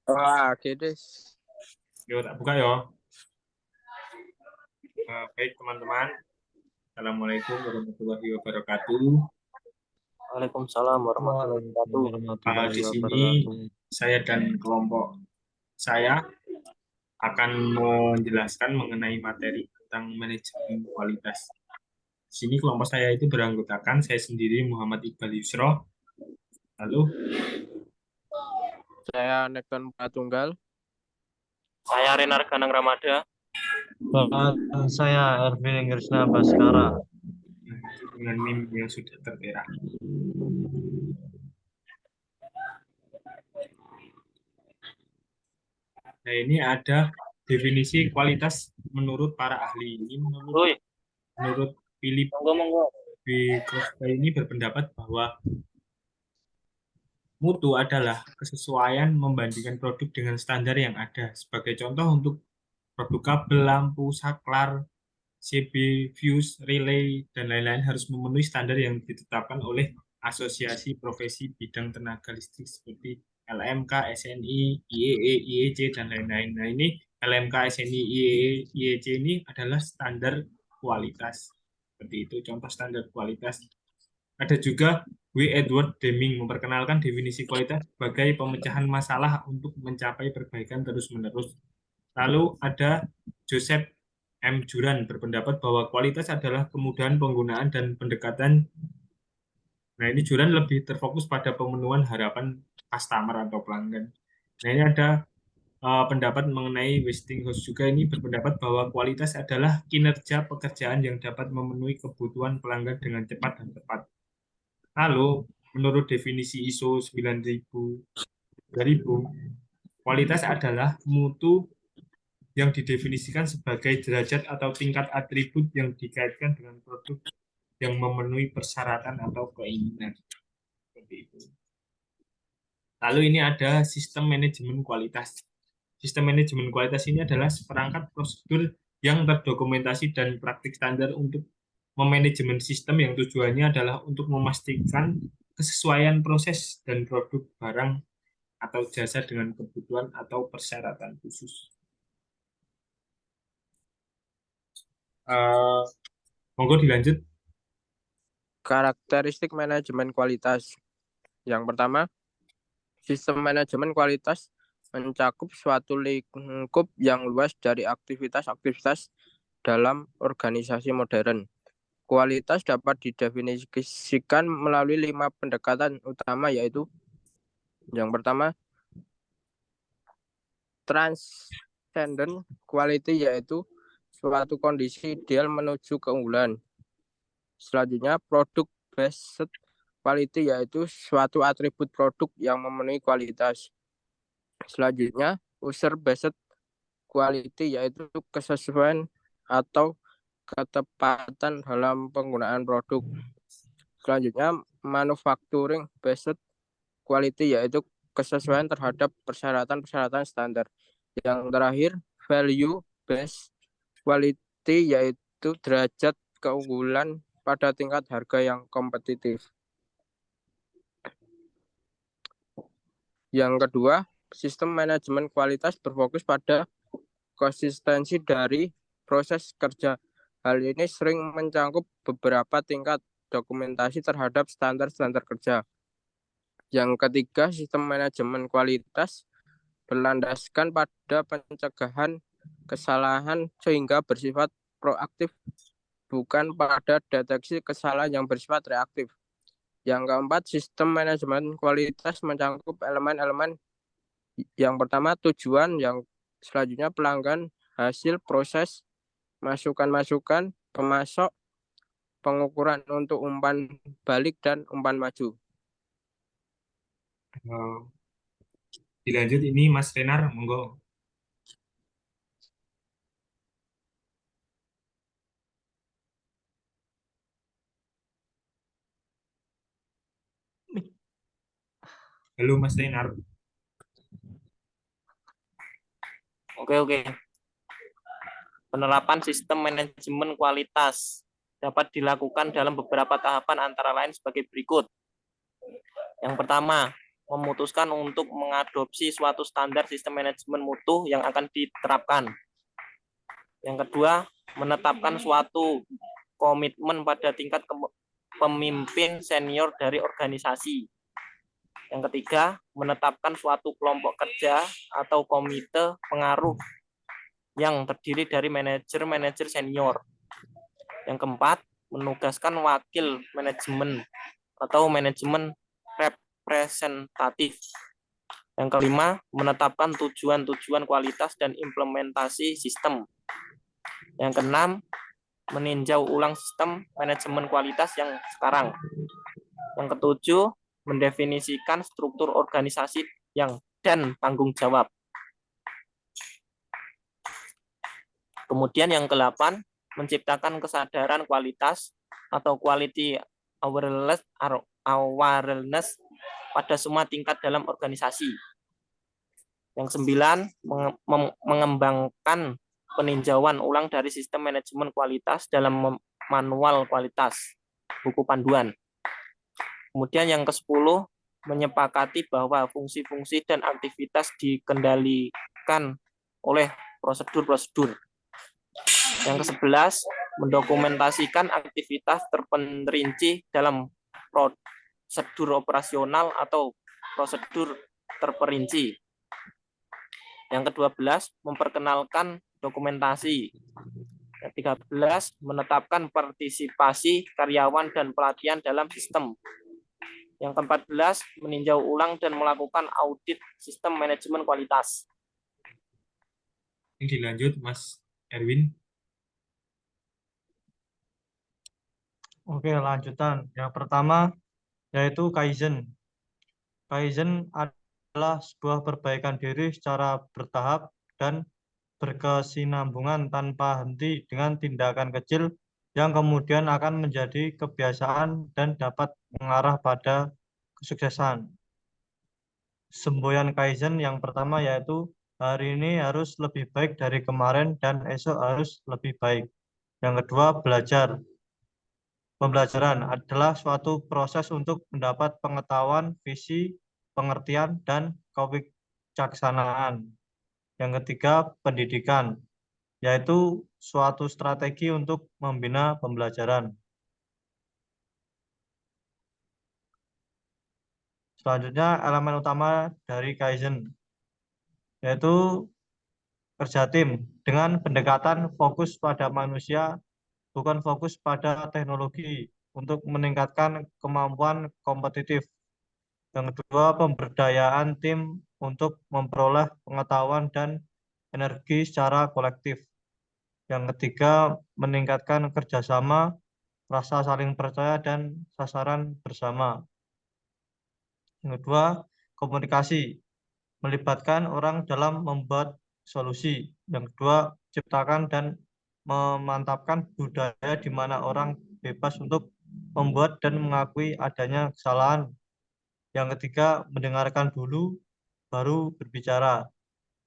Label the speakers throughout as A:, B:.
A: Wah, gitu.
B: Yo, tak buka yo. Baik teman-teman, Assalamualaikum warahmatullahi wabarakatuh.
A: Waalaikumsalam warahmatullahi
C: Waalaikumsalam
A: wabarakatuh.
C: warahmatullahi
B: Di sini
C: wabarakatuh.
B: saya dan kelompok saya akan menjelaskan mengenai materi tentang manajemen kualitas. Di sini kelompok saya itu beranggotakan saya sendiri Muhammad Iqbal Yusro, lalu
A: Saya Nekton Pratunggal.
D: Saya Renar Ganang Ramada.
C: Dan saya Ervin Krisna Baskara.
B: dengan NIM yang sudah tertera. Nah, ini ada definisi kualitas menurut para ahli. Ini menurut Philip B. Costa ini berpendapat bahwa mutu adalah kesesuaian membandingkan produk dengan standar yang ada. Sebagai contoh untuk produk kabel, lampu, saklar, CB, fuse, relay, dan lain-lain harus memenuhi standar yang ditetapkan oleh asosiasi profesi bidang tenaga listrik seperti LMK, SNI, IEE, IEC, dan lain-lain. Nah, ini LMK, SNI, IEE, IEC ini adalah standar kualitas. Seperti itu, contoh standar kualitas. Ada juga W. Edward Deming memperkenalkan definisi kualitas sebagai pemecahan masalah untuk mencapai perbaikan terus-menerus. Lalu ada Joseph M. Juran berpendapat bahwa kualitas adalah kemudahan penggunaan dan pendekatan. Nah, ini Juran lebih terfokus pada pemenuhan harapan customer atau pelanggan. Nah, ini ada pendapat mengenai Westinghouse juga ini berpendapat bahwa kualitas adalah kinerja pekerjaan yang dapat memenuhi kebutuhan pelanggan dengan cepat dan tepat. Lalu, menurut definisi ISO 9000, kualitas adalah mutu yang didefinisikan sebagai derajat atau tingkat atribut yang dikaitkan dengan produk yang memenuhi persyaratan atau keinginan. Seperti itu. Lalu ini ada sistem manajemen kualitas. Sistem manajemen kualitas ini adalah seperangkat prosedur yang terdokumentasi dan praktik standar untuk memanajemen sistem yang tujuannya adalah untuk memastikan kesesuaian proses dan produk barang atau jasa dengan kebutuhan atau persyaratan khusus. Monggo dilanjut.
A: Karakteristik manajemen kualitas. Yang pertama, sistem manajemen kualitas mencakup suatu lingkup yang luas dari aktivitas-aktivitas dalam organisasi modern. Kualitas dapat didefinisikan melalui 5 pendekatan utama, yaitu yang pertama, transcendent quality, yaitu suatu kondisi ideal menuju keunggulan. Selanjutnya, product based quality, yaitu suatu atribut produk yang memenuhi kualitas. Selanjutnya, user based quality, yaitu kesesuaian atau ketepatan dalam penggunaan produk. Selanjutnya, manufacturing based quality, yaitu kesesuaian terhadap persyaratan-persyaratan standar. Yang terakhir, value based quality, yaitu derajat keunggulan pada tingkat harga yang kompetitif. Yang kedua, sistem manajemen kualitas berfokus pada konsistensi dari proses kerja. Hal ini sering mencakup beberapa tingkat dokumentasi terhadap standar-standar kerja. Yang ketiga, sistem manajemen kualitas berlandaskan pada pencegahan kesalahan sehingga bersifat proaktif, bukan pada deteksi kesalahan yang bersifat reaktif. Yang keempat, sistem manajemen kualitas mencakup elemen-elemen. Yang pertama, tujuan. Yang selanjutnya, pelanggan, hasil, proses, masukan-masukan, pemasok, pengukuran untuk umpan balik dan umpan maju.
B: Dilanjut ini Mas Renar, monggo. Halo Mas Renar.
D: Oke. Penerapan sistem manajemen kualitas dapat dilakukan dalam beberapa tahapan antara lain sebagai berikut. Yang pertama, memutuskan untuk mengadopsi suatu standar sistem manajemen mutu yang akan diterapkan. Yang kedua, menetapkan suatu komitmen pada tingkat pemimpin senior dari organisasi. Yang ketiga, menetapkan suatu kelompok kerja atau komite pengaruh yang terdiri dari manajer-manajer senior. Yang keempat, menugaskan wakil manajemen atau manajemen representatif. Yang kelima, menetapkan tujuan-tujuan kualitas dan implementasi sistem. Yang keenam, meninjau ulang sistem manajemen kualitas yang sekarang. Yang ketujuh, mendefinisikan struktur organisasi dan tanggung jawab. Kemudian yang ke-8, menciptakan kesadaran kualitas atau quality awareness pada semua tingkat dalam organisasi. Yang 9, mengembangkan peninjauan ulang dari sistem manajemen kualitas dalam manual kualitas, buku panduan. Kemudian yang ke-10, menyepakati bahwa fungsi-fungsi dan aktivitas dikendalikan oleh prosedur-prosedur. Yang ke-11, mendokumentasikan aktivitas terperinci dalam prosedur operasional atau prosedur terperinci. Yang ke-12, memperkenalkan dokumentasi. Yang 13, menetapkan partisipasi karyawan dan pelatihan dalam sistem. Yang ke-14, meninjau ulang dan melakukan audit sistem manajemen kualitas.
B: Ini dilanjut, Mas Erwin.
C: Oke, lanjutan. Yang pertama yaitu Kaizen. Kaizen adalah sebuah perbaikan diri secara bertahap dan berkesinambungan tanpa henti dengan tindakan kecil yang kemudian akan menjadi kebiasaan dan dapat mengarah pada kesuksesan. Semboyan Kaizen yang pertama yaitu hari ini harus lebih baik dari kemarin dan esok harus lebih baik. Yang kedua, belajar. Pembelajaran adalah suatu proses untuk mendapat pengetahuan, visi, pengertian, dan kewicaksanaan. Yang ketiga, pendidikan, yaitu suatu strategi untuk membina pembelajaran. Selanjutnya, elemen utama dari Kaizen, yaitu kerja tim dengan pendekatan fokus pada manusia, bukan fokus pada teknologi untuk meningkatkan kemampuan kompetitif. Yang kedua, pemberdayaan tim untuk memperoleh pengetahuan dan energi secara kolektif. Yang ketiga, meningkatkan kerjasama, rasa saling percaya, dan sasaran bersama. Yang kedua, komunikasi, melibatkan orang dalam membuat solusi. Yang kedua, ciptakan dan memantapkan budaya di mana orang bebas untuk membuat dan mengakui adanya kesalahan. Yang ketiga, mendengarkan dulu, baru berbicara.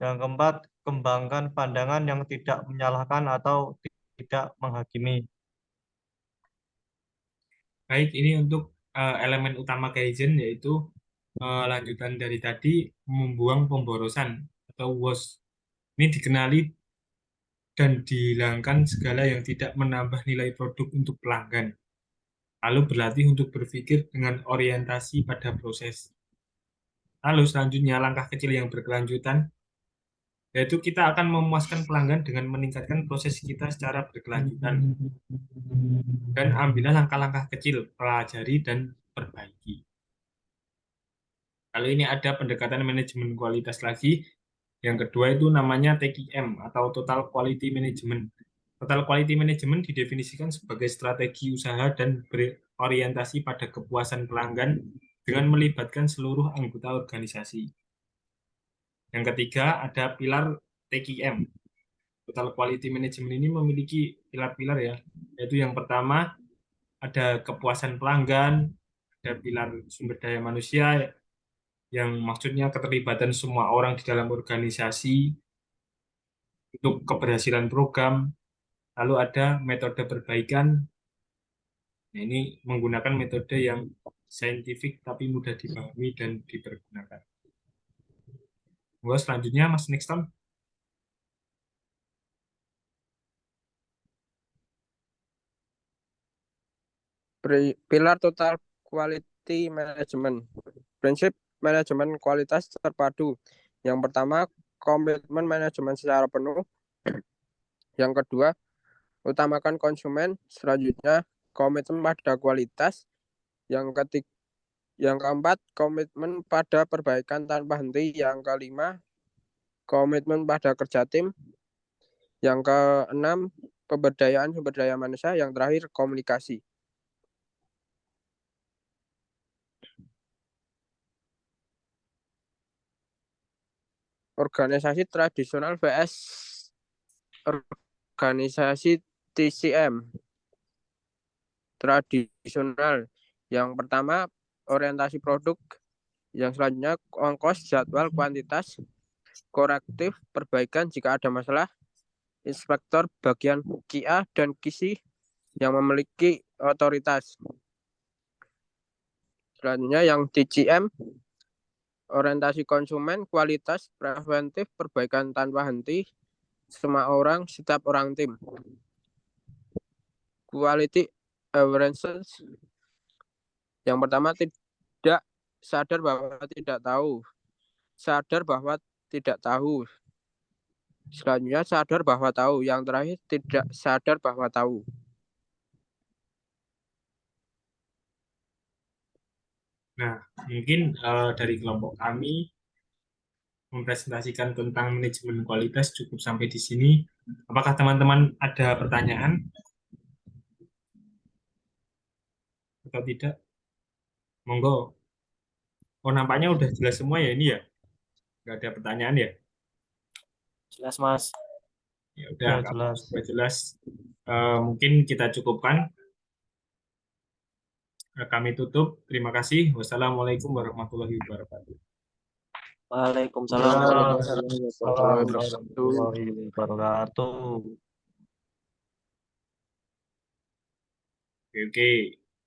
C: Yang keempat, kembangkan pandangan yang tidak menyalahkan atau tidak menghakimi.
B: Baik, ini untuk elemen utama Kaizen, yaitu lanjutan dari tadi, membuang pemborosan atau WOS. Ini dikenali dan dihilangkan segala yang tidak menambah nilai produk untuk pelanggan. Lalu berlatih untuk berpikir dengan orientasi pada proses. Lalu selanjutnya langkah kecil yang berkelanjutan, yaitu kita akan memuaskan pelanggan dengan meningkatkan proses kita secara berkelanjutan. Dan ambillah langkah-langkah kecil, pelajari dan perbaiki. Lalu ini ada pendekatan manajemen kualitas lagi. Yang kedua itu namanya TQM atau Total Quality Management. Total Quality Management didefinisikan sebagai strategi usaha dan berorientasi pada kepuasan pelanggan dengan melibatkan seluruh anggota organisasi. Yang ketiga ada pilar TQM. Total Quality Management ini memiliki pilar-pilar ya, yaitu yang pertama ada kepuasan pelanggan, ada pilar sumber daya manusia, yang maksudnya keterlibatan semua orang di dalam organisasi untuk keberhasilan program. Lalu ada metode perbaikan. Nah, ini menggunakan metode yang saintifik tapi mudah dipahami dan dipergunakan. Selanjutnya Mas Nixon.
A: Pilar total quality management. Prinsip manajemen kualitas terpadu. Yang pertama, komitmen manajemen secara penuh. Yang kedua, utamakan konsumen. Selanjutnya, komitmen pada kualitas. Yang keempat, komitmen pada perbaikan tanpa henti. Yang kelima, komitmen pada kerja tim. Yang keenam, pemberdayaan sumber daya manusia. Yang terakhir, komunikasi. Organisasi tradisional vs organisasi TCM. Tradisional. Yang pertama, orientasi produk. Yang selanjutnya, ongkos, jadwal, kuantitas, korektif, perbaikan jika ada masalah, inspektor bagian QA dan QC yang memiliki otoritas. Selanjutnya yang TCM, orientasi konsumen, kualitas, preventif, perbaikan tanpa henti, semua orang, setiap orang tim. Quality assurance. Yang pertama, tidak sadar bahwa tidak tahu. Sadar bahwa tidak tahu. Selanjutnya sadar bahwa tahu. Yang terakhir tidak sadar bahwa tahu.
B: Nah, mungkin dari kelompok kami mempresentasikan tentang manajemen kualitas cukup sampai di sini. Apakah teman-teman ada pertanyaan? Atau tidak? Monggo. Oh, nampaknya udah jelas semua ya ini ya? Nggak ada pertanyaan ya?
D: Jelas, Mas.
B: Ya udah,
C: Ya, jelas.
B: sudah jelas. Mungkin kita cukupkan. Kami tutup. Terima kasih. Wassalamualaikum warahmatullahi wabarakatuh.
D: Waalaikumsalam warahmatullahi wabarakatuh.
C: Warahmatullahi wabarakatuh.
B: Oke.